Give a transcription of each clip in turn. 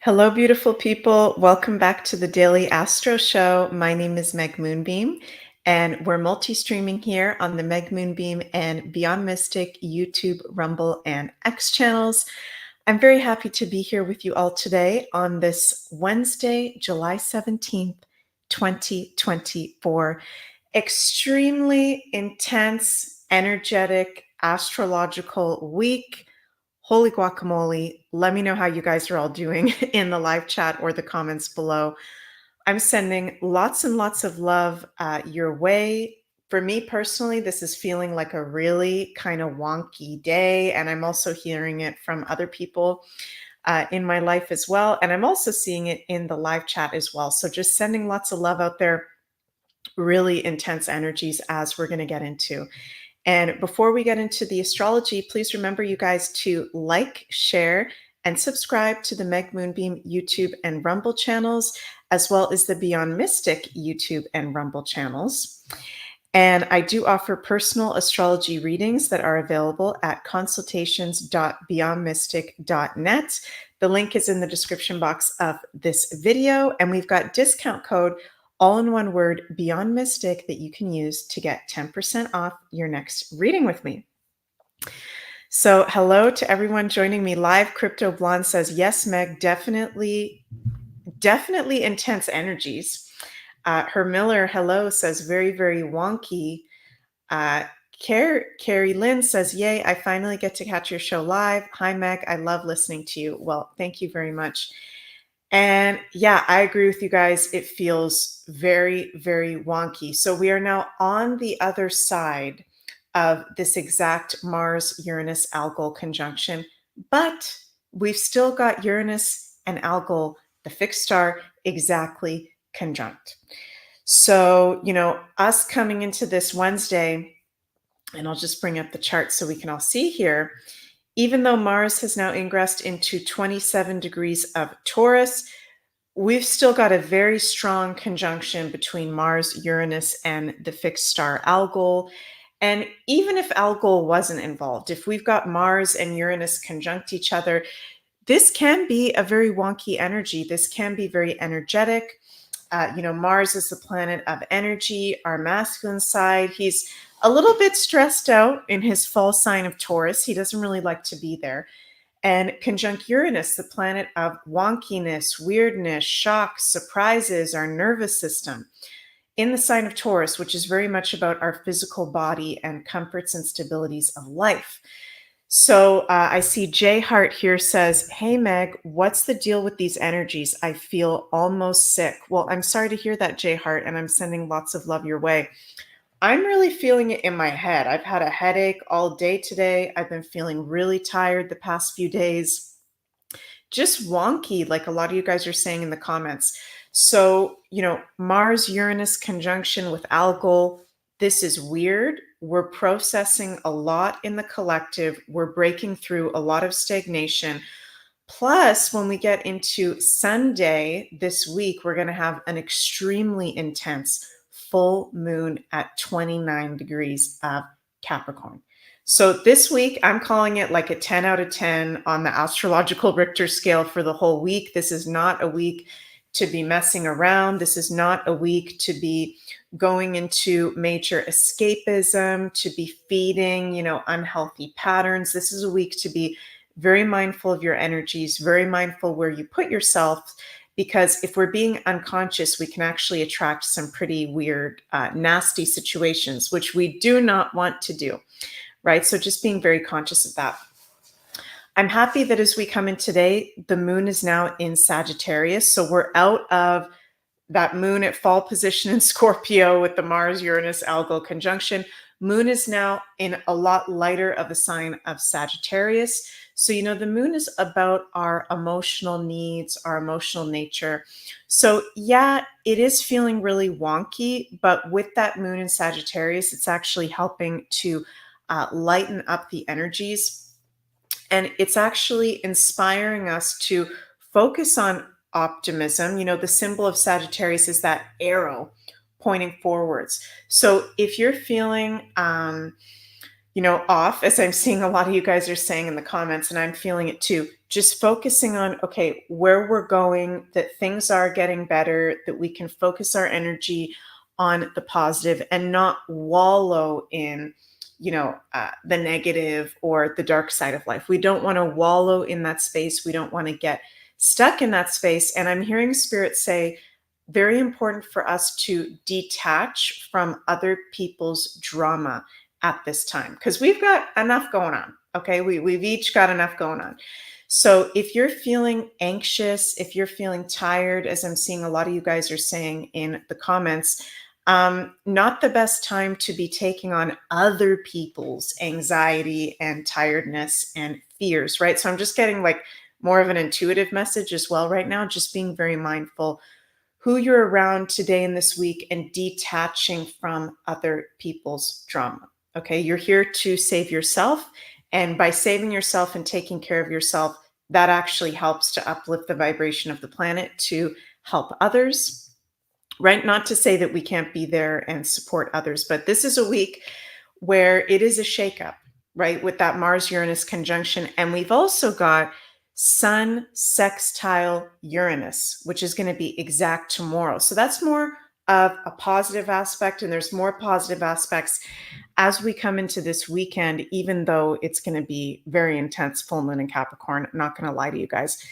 Hello, beautiful people. Welcome back to the Daily Astro Show. My name is Meg Moonbeam, and we're multi-streaming here on the Meg Moonbeam and Beyond Mystic YouTube, Rumble, and X channels. I'm very happy to be here with you all today on this Wednesday, July 17th, 2024. Extremely intense, energetic, astrological week. Holy guacamole. Let me know how you guys are all doing in the live chat or the comments below. I'm sending lots and lots of love your way. For me personally, this is feeling like a really kind of wonky day, and I'm also hearing it from other people in my life as well. And I'm also seeing it in the live chat as well. So just sending lots of love out there, really intense energies as we're going to get into. And before we get into the astrology, please remember, you guys, to like, share, and subscribe to the Meg Moonbeam YouTube and Rumble channels, as well as the Beyond Mystic YouTube and Rumble channels. And I do offer personal astrology readings that are available at consultations.beyondmystic.net. The link is in the description box of this video, and we've got discount code all in one word, Beyond Mystic, that you can use to get 10% off your next reading with me. So hello to everyone joining me live. Crypto Blonde says, yes, Meg, definitely intense energies. Her Miller, hello, says, very, very wonky. Carrie Lynn says, yay, I finally get to catch your show live. Hi, Meg, I love listening to you. Well, thank you very much. And yeah, I agree with you guys. It feels very, very wonky. So we are now on the other side of this exact Mars-Uranus algol conjunction, but we've still got Uranus and algol, the fixed star, exactly conjunct. So, us coming into this Wednesday, and I'll just bring up the chart so we can all see here. Even though Mars has now ingressed into 27 degrees of Taurus, we've still got a very strong conjunction between Mars, Uranus, and the fixed star algol. And even if algol wasn't involved, if we've got Mars and Uranus conjunct each other, this can be a very wonky energy. This can be very energetic. Mars is the planet of energy, our masculine side. He's a little bit stressed out in his fall sign of Taurus. He doesn't really like to be there. And conjunct Uranus, the planet of wonkiness, weirdness, shocks, surprises, our nervous system, in the sign of Taurus, which is very much about our physical body and comforts and stabilities of life. So I see Jay Hart here says, hey, Meg, what's the deal with these energies? I feel almost sick. Well, I'm sorry to hear that, Jay Hart, and I'm sending lots of love your way. I'm really feeling it in my head. I've had a headache all day today. I've been feeling really tired the past few days. Just wonky, like a lot of you guys are saying in the comments. So, Mars-Uranus conjunction with algol, this is weird. We're processing a lot in the collective. We're breaking through a lot of stagnation. Plus, when we get into Sunday this week, we're going to have an extremely intense full moon at 29 degrees of Capricorn. So this week, I'm calling it like a 10 out of 10 on the astrological Richter scale for the whole week. This is not a week to be messing around. This is not a week to be going into major escapism, to be feeding, unhealthy patterns. This is a week to be very mindful of your energies, very mindful where you put yourself, because if we're being unconscious, we can actually attract some pretty weird, nasty situations, which we do not want to do, right? So just being very conscious of that. I'm happy that as we come in today, the moon is now in Sagittarius. So we're out of that moon at fall position in Scorpio with the Mars-Uranus algol conjunction. Moon is now in a lot lighter of a sign of Sagittarius. So, the moon is about our emotional needs, our emotional nature. So yeah, it is feeling really wonky, but with that moon in Sagittarius, it's actually helping to lighten up the energies. And it's actually inspiring us to focus on optimism. The symbol of Sagittarius is that arrow pointing forwards. So if you're feeling, off, as I'm seeing a lot of you guys are saying in the comments, and I'm feeling it too. Just focusing on, okay, where we're going, that things are getting better, that we can focus our energy on the positive and not wallow in, the negative or the dark side of life. We don't want to wallow in that space. We don't want to get stuck in that space. And I'm hearing Spirit say, very important for us to detach from other people's drama at this time because we've got enough going on. Okay. We've each got enough going on. So if you're feeling anxious, if you're feeling tired, as I'm seeing a lot of you guys are saying in the comments, not the best time to be taking on other people's anxiety and tiredness and fears, right? So I'm just getting like more of an intuitive message as well right now, just being very mindful who you're around today and this week and detaching from other people's drama. Okay, you're here to save yourself. And by saving yourself and taking care of yourself, that actually helps to uplift the vibration of the planet to help others, right? Not to say that we can't be there and support others, but this is a week where it is a shakeup, right? With that Mars Uranus conjunction. And we've also got Sun sextile Uranus, which is going to be exact tomorrow. So that's more of a positive aspect. And there's more positive aspects as we come into this weekend, even though it's going to be very intense full moon in Capricorn. I'm not going to lie to you guys.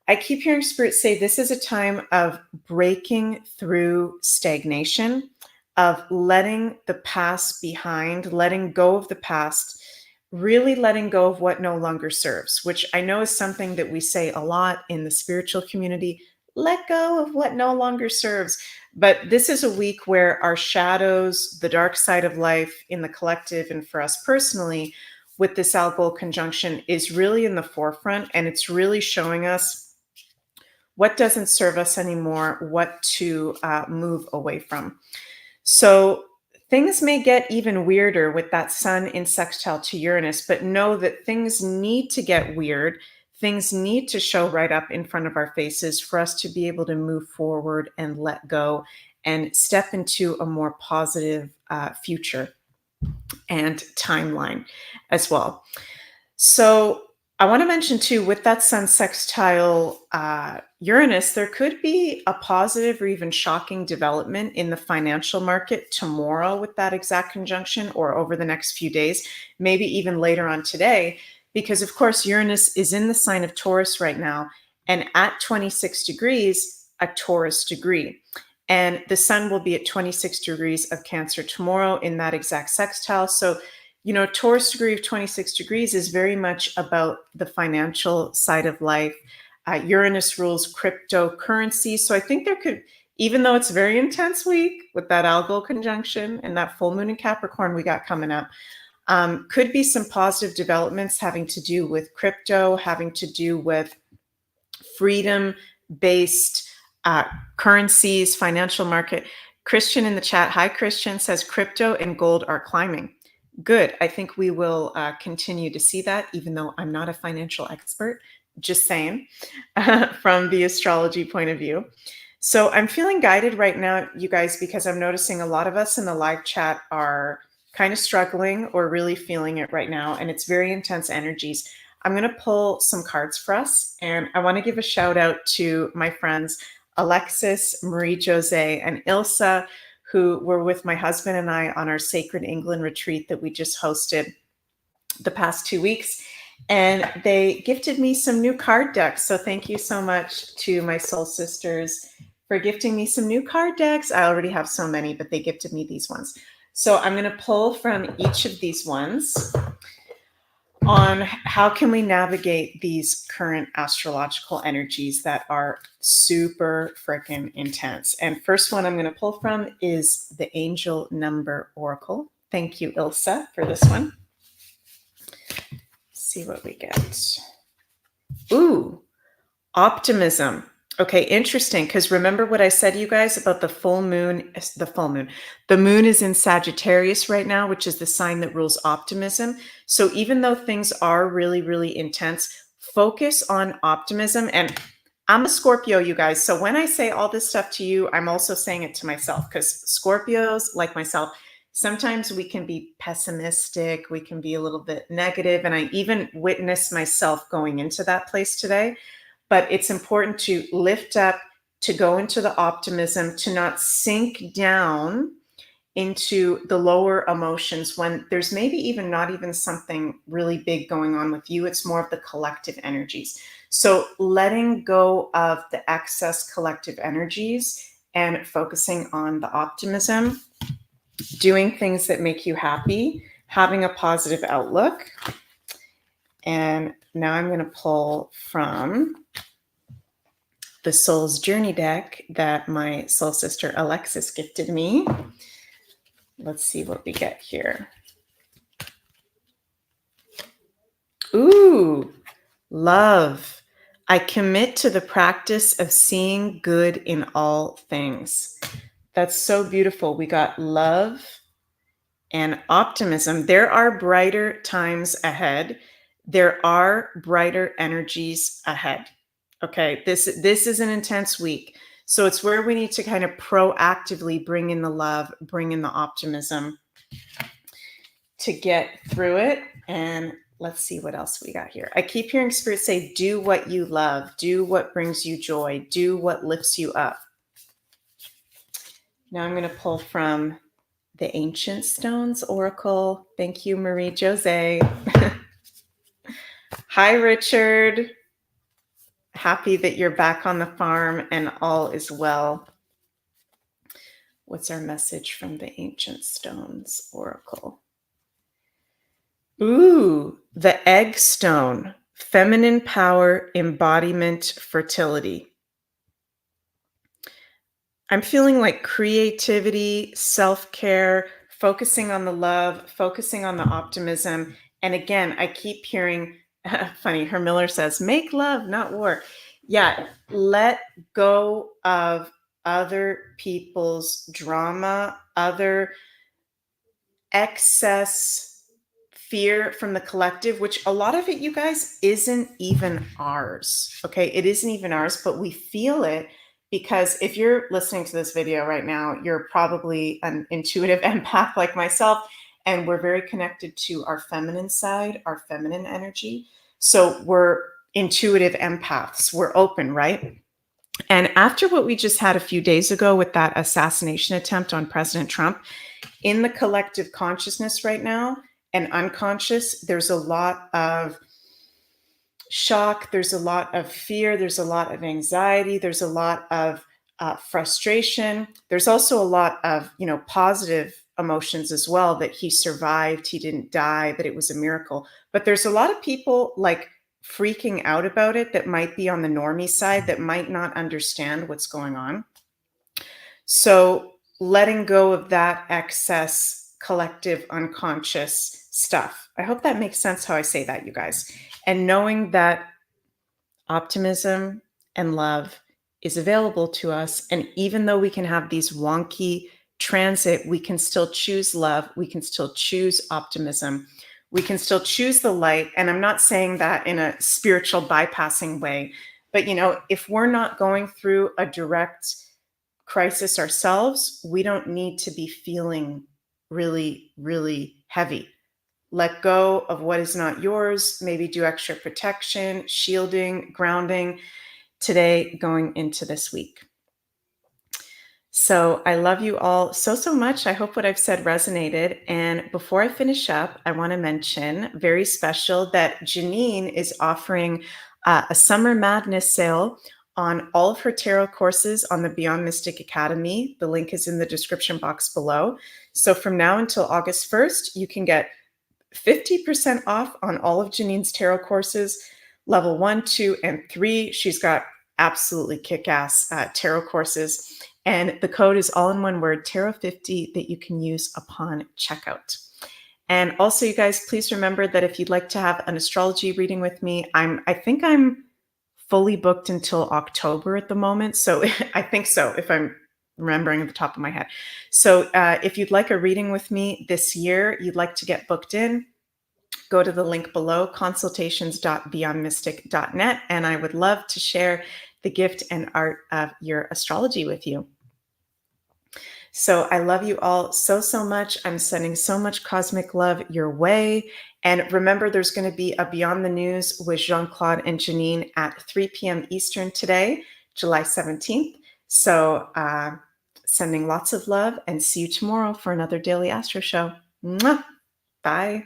I keep hearing Spirit say this is a time of breaking through stagnation, of letting the past behind, letting go of the past, really letting go of what no longer serves, which I know is something that we say a lot in the spiritual community. Let go of what no longer serves. But this is a week where our shadows, the dark side of life in the collective, and for us personally, with this Algol conjunction, is really in the forefront. And it's really showing us what doesn't serve us anymore, what to move away from. So things may get even weirder with that Sun in sextile to Uranus, but know that things need to get weird. Things need to show right up in front of our faces for us to be able to move forward and let go and step into a more positive future and timeline as well. So I want to mention too, with that Sun sextile Uranus, there could be a positive or even shocking development in the financial market tomorrow with that exact conjunction, or over the next few days, maybe even later on today, because of course Uranus is in the sign of Taurus right now, and at 26 degrees, a Taurus degree. And the Sun will be at 26 degrees of Cancer tomorrow in that exact sextile. So Taurus degree of 26 degrees is very much about the financial side of life. Uranus rules cryptocurrency. So I think there could, even though it's a very intense week with that Algol conjunction and that full moon in Capricorn we got coming up, could be some positive developments having to do with crypto, having to do with freedom-based currencies, financial market. Christian in the chat, hi Christian, says crypto and gold are climbing. Good. I think we will continue to see that, even though I'm not a financial expert, just saying, from the astrology point of view. So I'm feeling guided right now, you guys, because I'm noticing a lot of us in the live chat are kind of struggling or really feeling it right now. And it's very intense energies. I'm going to pull some cards for us. And I want to give a shout out to my friends, Alexis, Marie-Jose, and Ilsa, who were with my husband and I on our Sacred England retreat that we just hosted the past 2 weeks. And they gifted me some new card decks. So thank you so much to my soul sisters for gifting me some new card decks. I already have so many, but they gifted me these ones. So I'm going to pull from each of these ones on how can we navigate these current astrological energies that are super freaking intense. And first one I'm going to pull from is the Angel Number Oracle. Thank you, Ilsa, for this one. Let's see what we get. Ooh, optimism. Okay, interesting, because remember what I said to you guys about the moon is in Sagittarius right now, which is the sign that rules optimism. So even though things are really, really intense, focus on optimism. And I'm a Scorpio, you guys. So when I say all this stuff to you, I'm also saying it to myself, because Scorpios, like myself, Sometimes we can be pessimistic, we can be a little bit negative, and I even witnessed myself going into that place today. But it's important to lift up, to go into the optimism, to not sink down into the lower emotions when there's maybe even not even something really big going on with you. It's more of the collective energies. So letting go of the excess collective energies and focusing on the optimism, doing things that make you happy, having a positive outlook. And now I'm going to pull from the Soul's Journey deck that my soul sister Alexis gifted me. Let's see what we get here. Ooh, love. I commit to the practice of seeing good in all things. That's so beautiful. We got love and optimism. There are brighter times ahead. There are brighter energies ahead. Okay, this is an intense week. So it's where we need to kind of proactively bring in the love, bring in the optimism to get through it. And let's see what else we got here. I keep hearing Spirit say, do what you love, do what brings you joy, do what lifts you up. Now I'm going to pull from the Ancient Stones Oracle. Thank you, Marie Jose. Hi, Richard. Happy that you're back on the farm and all is well. What's our message from the Ancient Stones Oracle? Ooh, the Egg Stone, feminine power, embodiment, fertility. I'm feeling like creativity, self-care, focusing on the love, focusing on the optimism. And again, I keep hearing, funny, Herr Miller says, make love, not war. Yeah, let go of other people's drama, other excess fear from the collective, which a lot of it, you guys, isn't even ours. Okay, it isn't even ours, but we feel it because if you're listening to this video right now, you're probably an intuitive empath like myself, and we're very connected to our feminine side, our feminine energy. So we're intuitive empaths. We're open, right? And after what we just had a few days ago with that assassination attempt on President Trump, in the collective consciousness right now and unconscious, there's a lot of shock, there's a lot of fear, there's a lot of anxiety, there's a lot of frustration. There's also a lot of, positive emotions as well, that he survived, he didn't die, that it was a miracle. But there's a lot of people like freaking out about it that might be on the normie side, that might not understand what's going on. So letting go of that excess collective unconscious stuff. I hope that makes sense how I say that, you guys. And knowing that optimism and love is available to us. And even though we can have these wonky transit, we can still choose love. We can still choose optimism. We can still choose the light. And I'm not saying that in a spiritual bypassing way, but if we're not going through a direct crisis ourselves, we don't need to be feeling really, really heavy. Let go of what is not yours. Maybe do extra protection, shielding, grounding today going into this week. So I love you all so, so much. I hope what I've said resonated. And before I finish up, I want to mention very special that Janine is offering a Summer Madness sale on all of her tarot courses on the Beyond Mystic Academy. The link is in the description box below. So from now until August 1st, you can get 50% off on all of Janine's tarot courses, level 1, 2, and 3. She's got absolutely kick-ass tarot courses. And the code is all in one word, Tarot50, that you can use upon checkout. And also, you guys, please remember that if you'd like to have an astrology reading with me, I think I'm fully booked until October at the moment. So I think so, if I'm remembering at the top of my head. So if you'd like a reading with me this year, you'd like to get booked in, go to the link below, consultations.beyondmystic.net, and I would love to share the gift and art of your astrology with you. So I love you all so, so much. I'm sending so much cosmic love your way. And remember, there's going to be a Beyond the News with Jean Claude and Janine at 3 p.m. Eastern today, July 17th. So sending lots of love and see you tomorrow for another Daily Astro Show. Mwah! Bye.